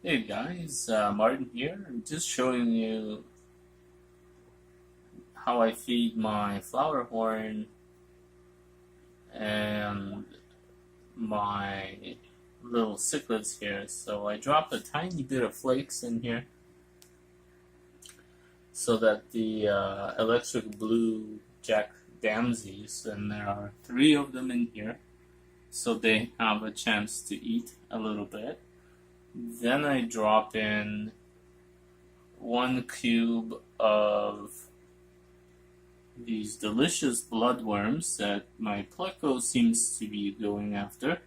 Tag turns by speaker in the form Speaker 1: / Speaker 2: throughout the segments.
Speaker 1: Hey guys, Martin here. I'm just showing you how I feed my Flowerhorn and my little cichlids here. So I dropped a tiny bit of flakes in here so that the electric blue jack damsies, and there are 3 of them in here, so they have a chance to eat a little bit. Then I drop in 1 cube of these delicious bloodworms that my pleco seems to be going after.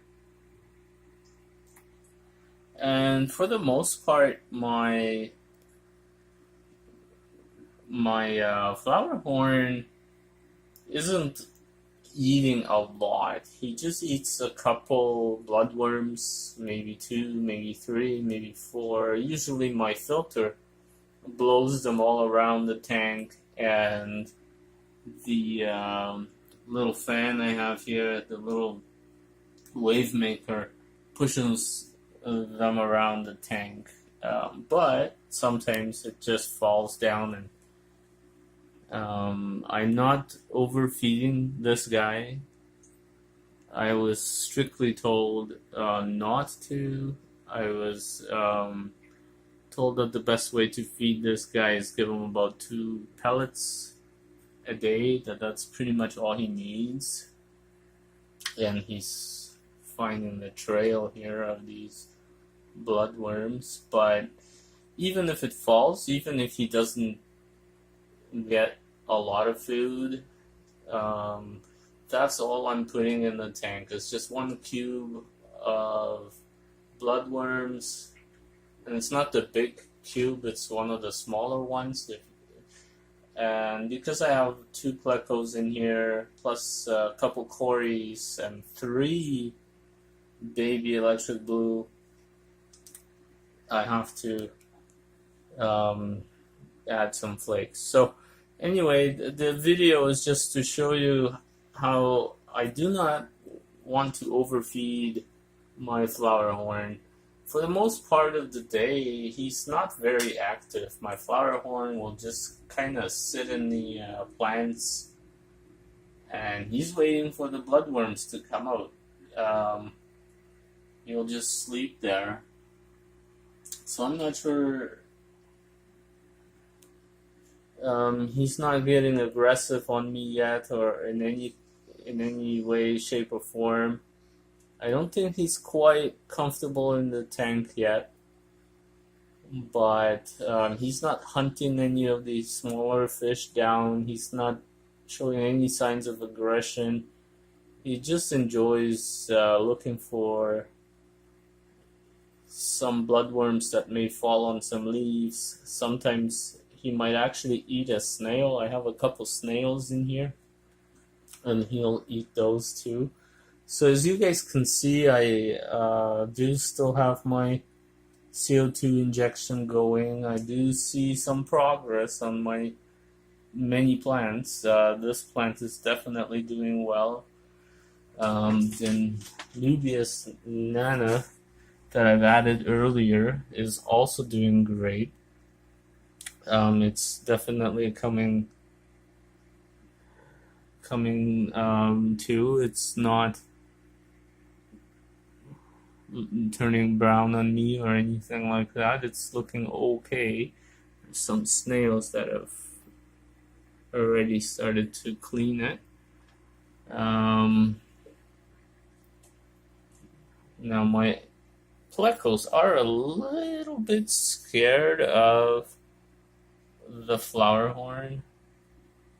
Speaker 1: And for the most part, my Flowerhorn isn't eating a lot. He just eats a couple bloodworms, maybe 2, maybe 3, maybe 4. Usually my filter blows them all around the tank, and the little fan I have here, the little wave maker, pushes them around the tank. But sometimes it just falls down, and I'm not overfeeding this guy. I was strictly told not to. I was told that the best way to feed this guy is give him about 2 pellets a day, that's pretty much all he needs. And he's finding the trail here of these bloodworms. But even if it falls, even if he doesn't get a lot of food, that's all I'm putting in the tank. It's just 1 cube of bloodworms, and it's not the big cube, it's one of the smaller ones. And because I have 2 plecos in here, plus a couple cories and 3 baby electric blue, I have to add some flakes. So anyway, the video is just to show you how I do not want to overfeed my Flowerhorn. For the most part of the day, he's not very active. My Flowerhorn will just kind of sit in the plants, and he's waiting for the bloodworms to come out. He'll just sleep there. So I'm not sure. He's not getting aggressive on me yet, or in any way, shape, or form. I don't think he's quite comfortable in the tank yet, but he's not hunting any of these smaller fish down. He's not showing any signs of aggression. He just enjoys looking for some bloodworms that may fall on some leaves. Sometimes he might actually eat a snail. I have a couple snails in here, and he'll eat those too. So as you guys can see, I do still have my CO2 injection going. I do see some progress on my many plants. This plant is definitely doing well. The Nubius Nana that I've added earlier is also doing great. It's definitely coming too. It's not turning brown on me or anything like that. It's looking okay. There's some snails that have already started to clean it. Now my plecos are a little bit scared of the Flowerhorn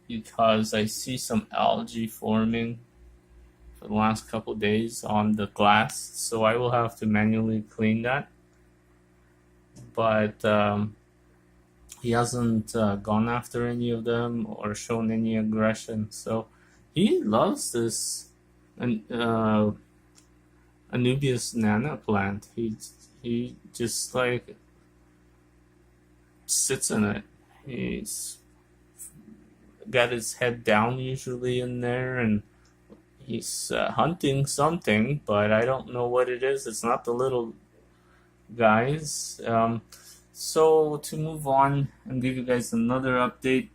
Speaker 1: because I see some algae forming for the last couple of days on the glass, so I will have to manually clean that. But he hasn't gone after any of them or shown any aggression, so he loves this Anubias Nana plant. He just like sits in it. He's got his head down usually in there, and he's hunting something, but I don't know what it is. It's not the little guys. So to move on and give you guys another update,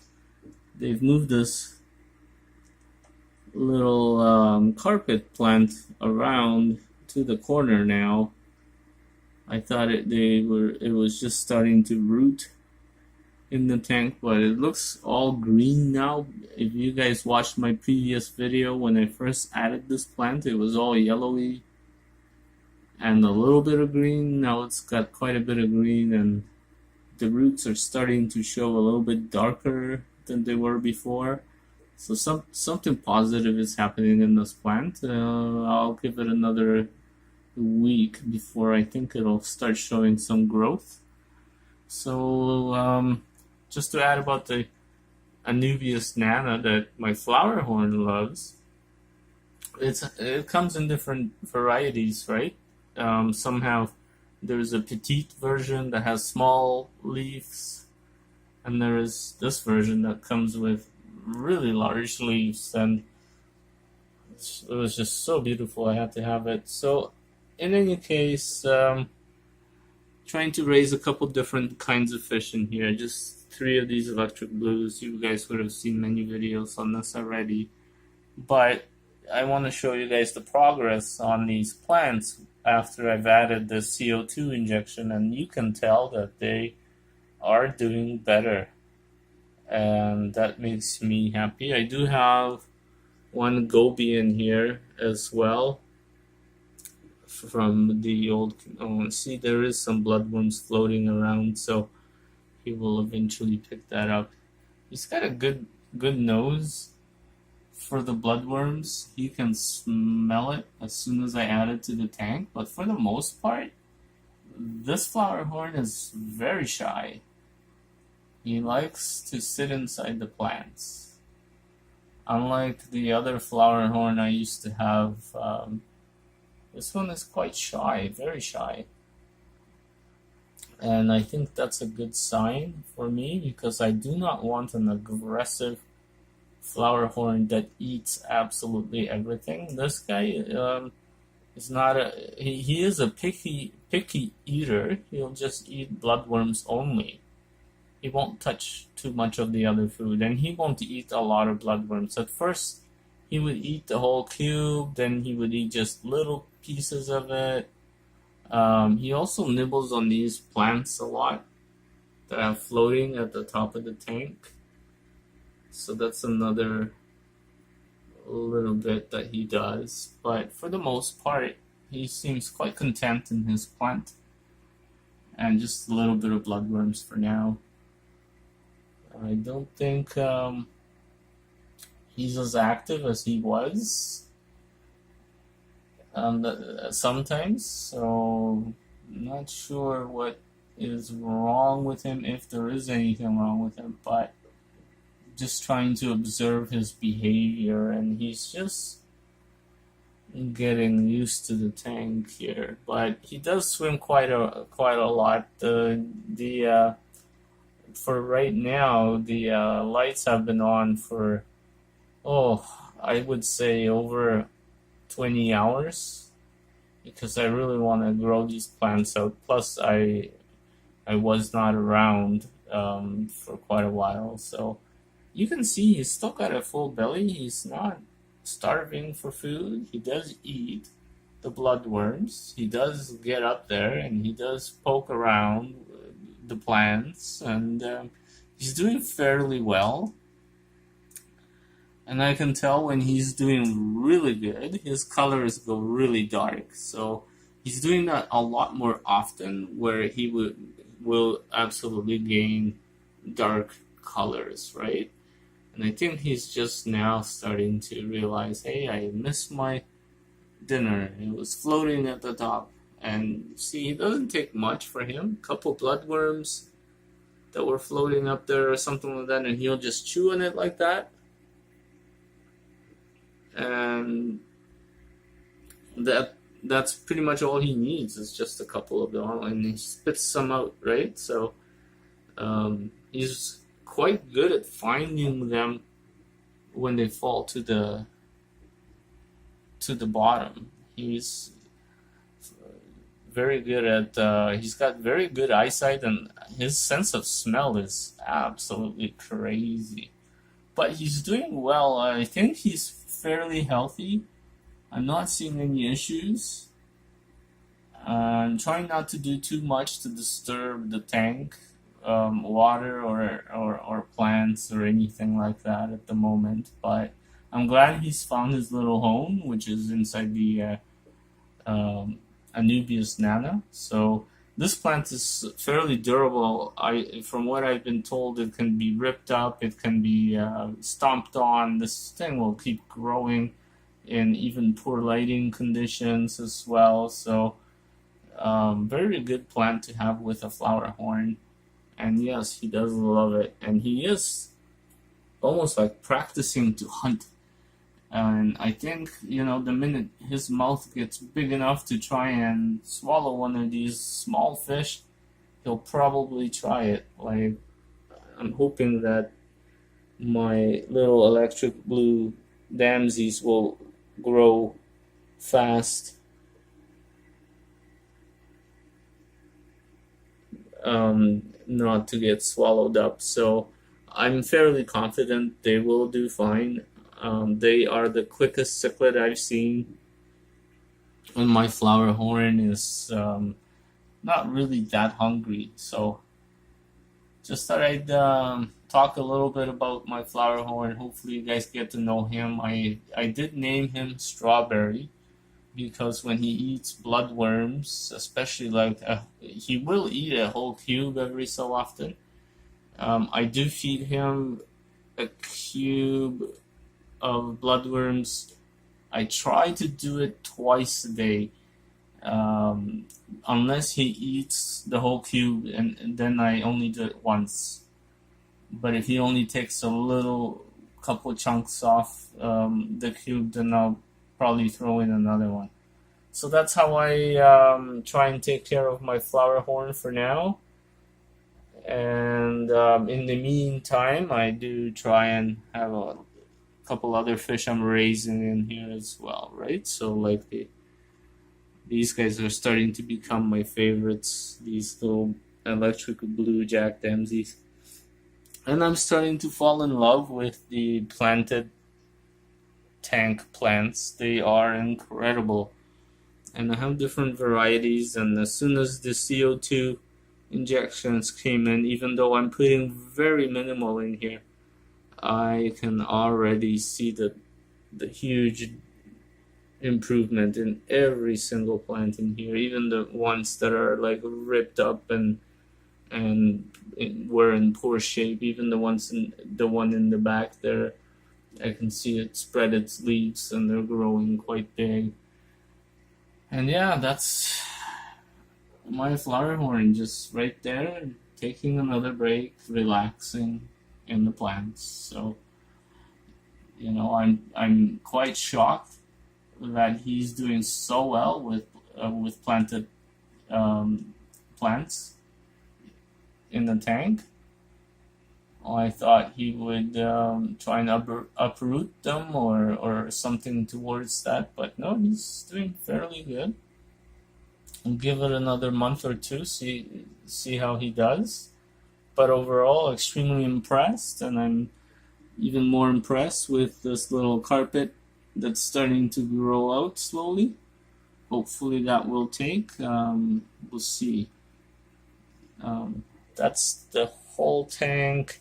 Speaker 1: they've moved this little carpet plant around to the corner now. I thought it was just starting to root in the tank, but it looks all green now. If you guys watched my previous video when I first added this plant, it was all yellowy and a little bit of green. Now it's got quite a bit of green, and the roots are starting to show a little bit darker than they were before. So something positive is happening in this plant. I'll give it another week before I think it'll start showing some growth. So just to add about the Anubias nana that my Flowerhorn loves, it comes in different varieties, right? Somehow there's a petite version that has small leaves, and there is this version that comes with really large leaves, and it was just so beautiful. I had to have it. So in any case, trying to raise a couple different kinds of fish in here. Just 3 of these electric blues. You guys would have seen many videos on this already, but I want to show you guys the progress on these plants after I've added the CO2 injection, and you can tell that they are doing better, and that makes me happy. I do have one goby in here as well from the old. See, there is some bloodworms floating around, so he will eventually pick that up. He's got a good nose for the bloodworms. He can smell it as soon as I add it to the tank, but for the most part, this Flowerhorn is very shy. He likes to sit inside the plants. Unlike the other Flowerhorn I used to have, this one is quite shy, very shy. And I think that's a good sign for me, because I do not want an aggressive Flowerhorn that eats absolutely everything. This guy is not he is a picky eater. He'll just eat bloodworms only. He won't touch too much of the other food, and he won't eat a lot of bloodworms. At first, he would eat the whole cube, then he would eat just little pieces of it. He also nibbles on these plants a lot that I'm floating at the top of the tank. So that's another little bit that he does. But for the most part, he seems quite content in his plant. And just a little bit of bloodworms for now. I don't think he's as active as he was sometimes, so not sure what is wrong with him, if there is anything wrong with him, but just trying to observe his behavior, and he's just getting used to the tank here. But he does swim quite a lot. For right now, the lights have been on for I would say over 20 hours, because I really want to grow these plants out. Plus, I was not around for quite a while, so you can see he's still got a full belly. He's not starving for food. He does eat the bloodworms. He does get up there and he does poke around the plants, and he's doing fairly well. And I can tell when he's doing really good, his colors go really dark. So he's doing that a lot more often, where he will absolutely gain dark colors, right? And I think he's just now starting to realize, hey, I missed my dinner. It was floating at the top. And see, it doesn't take much for him. A couple bloodworms that were floating up there or something like that, and he'll just chew on it like that. And that's pretty much all he needs, is just a couple of them, and he spits some out, right? So he's quite good at finding them when they fall to the bottom. He's very good at, he's got very good eyesight, and his sense of smell is absolutely crazy. But he's doing well. I think he's fairly healthy. I'm not seeing any issues. I'm trying not to do too much to disturb the tank, water or plants or anything like that at the moment. But I'm glad he's found his little home, which is inside the Anubias nana. So this plant is fairly durable. From what I've been told, it can be ripped up, it can be stomped on. This thing will keep growing in even poor lighting conditions as well. So very good plant to have with a Flowerhorn. And yes, he does love it. And he is almost like practicing to hunt. And I think, you know, the minute his mouth gets big enough to try and swallow one of these small fish, he'll probably try it. Like, I'm hoping that my little electric blue damsies will grow fast. Not to get swallowed up. So I'm fairly confident they will do fine. They are the quickest cichlid I've seen. And my Flowerhorn is not really that hungry. So just thought I'd talk a little bit about my Flowerhorn. Hopefully you guys get to know him. I did name him Strawberry, because when he eats bloodworms, especially like he will eat a whole cube every so often. I do feed him a cube of bloodworms. I try to do it twice a day, unless he eats the whole cube, and then I only do it once. But if he only takes a little couple chunks off the cube, then I'll probably throw in another one. So that's how I try and take care of my Flowerhorn for now. And in the meantime, I do try and have a couple other fish I'm raising in here as well, right? So like these guys are starting to become my favorites, these little electric blue jack damsies. And I'm starting to fall in love with the planted tank plants. They are incredible. And I have different varieties, and as soon as the CO2 injections came in, even though I'm putting very minimal in here, I can already see the huge improvement in every single plant in here, even the ones that are like ripped up and were in poor shape. Even the one in the back there, I can see it spread its leaves and they're growing quite big. And yeah, that's my Flowerhorn, just right there, taking another break, relaxing in the plants. So, you know, I'm quite shocked that he's doing so well with planted plants in the tank. I thought he would try and uproot them or something towards that, but no, he's doing fairly good. I'll give it another month or two, see how he does. But overall, extremely impressed, and I'm even more impressed with this little carpet that's starting to grow out slowly. Hopefully that will take. We'll see. That's the whole tank.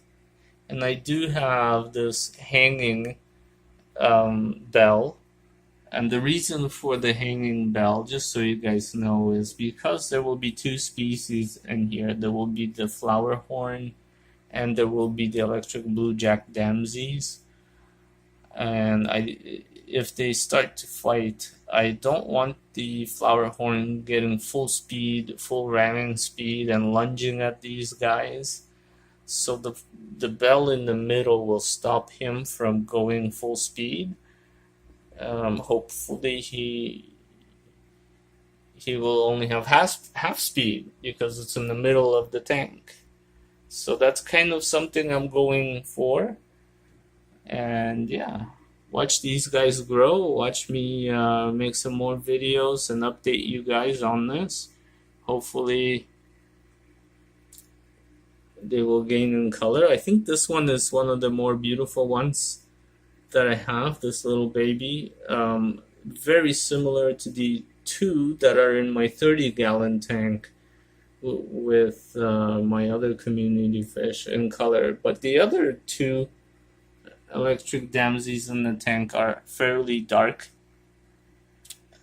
Speaker 1: And I do have this hanging bell. And the reason for the hanging bell, just so you guys know, is because there will be two species in here. There will be the Flowerhorn and there will be the electric blue jack damsies. And if they start to fight, I don't want the Flowerhorn getting full speed, full ramming speed and lunging at these guys. So the bell in the middle will stop him from going full speed. Hopefully he will only have half speed because it's in the middle of the tank. So that's kind of something I'm going for. And yeah, watch these guys grow. Watch me make some more videos and update you guys on this. hopefully they will gain in color. I think this one is one of the more beautiful ones that I have, this little baby. Very similar to the two that are in my 30-gallon tank with my other community fish in color. But the other two electric daisies in the tank are fairly dark.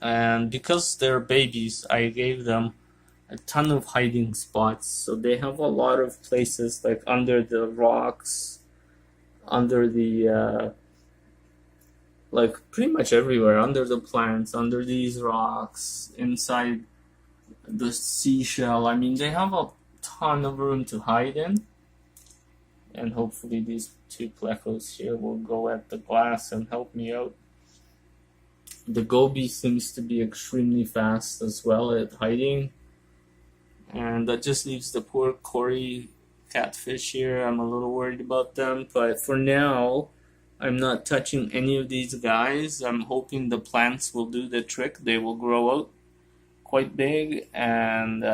Speaker 1: And because they're babies, I gave them a ton of hiding spots. So they have a lot of places, like under the rocks, under the like pretty much everywhere, under the plants, under these rocks, inside the seashell. I mean, they have a ton of room to hide in. And hopefully these two plecos here will go at the glass and help me out. The goby seems to be extremely fast as well at hiding. And that just leaves the poor Cory catfish here. I'm a little worried about them. But for now, I'm not touching any of these guys. I'm hoping the plants will do the trick. They will grow out quite big. And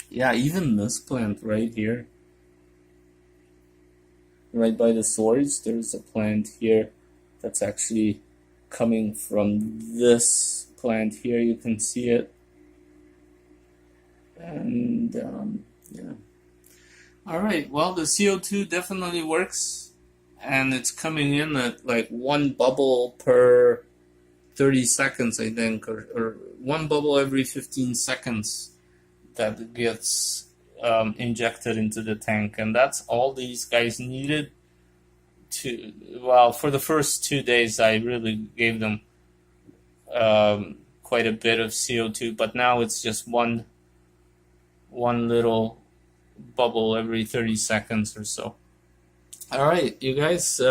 Speaker 1: yeah, even this plant right here, right by the swords, there's a plant here that's actually coming from this plant here. You can see it. And yeah. Alright, well, the CO2 definitely works, and it's coming in at like one bubble per 30 seconds, I think, or one bubble every 15 seconds that gets injected into the tank. And that's all these guys needed to, well, for the first 2 days I really gave them quite a bit of CO2, but now it's just one little bubble every 30 seconds or so. Alright, you guys,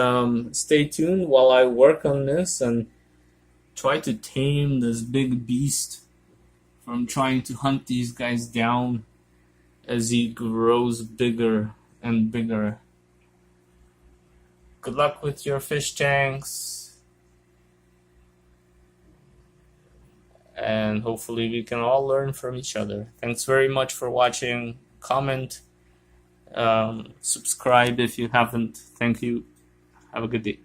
Speaker 1: stay tuned while I work on this and try to tame this big beast from trying to hunt these guys down as he grows bigger and bigger. Good luck with your fish tanks, and hopefully we can all learn from each other. Thanks very much for watching. Comment, subscribe if you haven't. Thank you. Have a good day.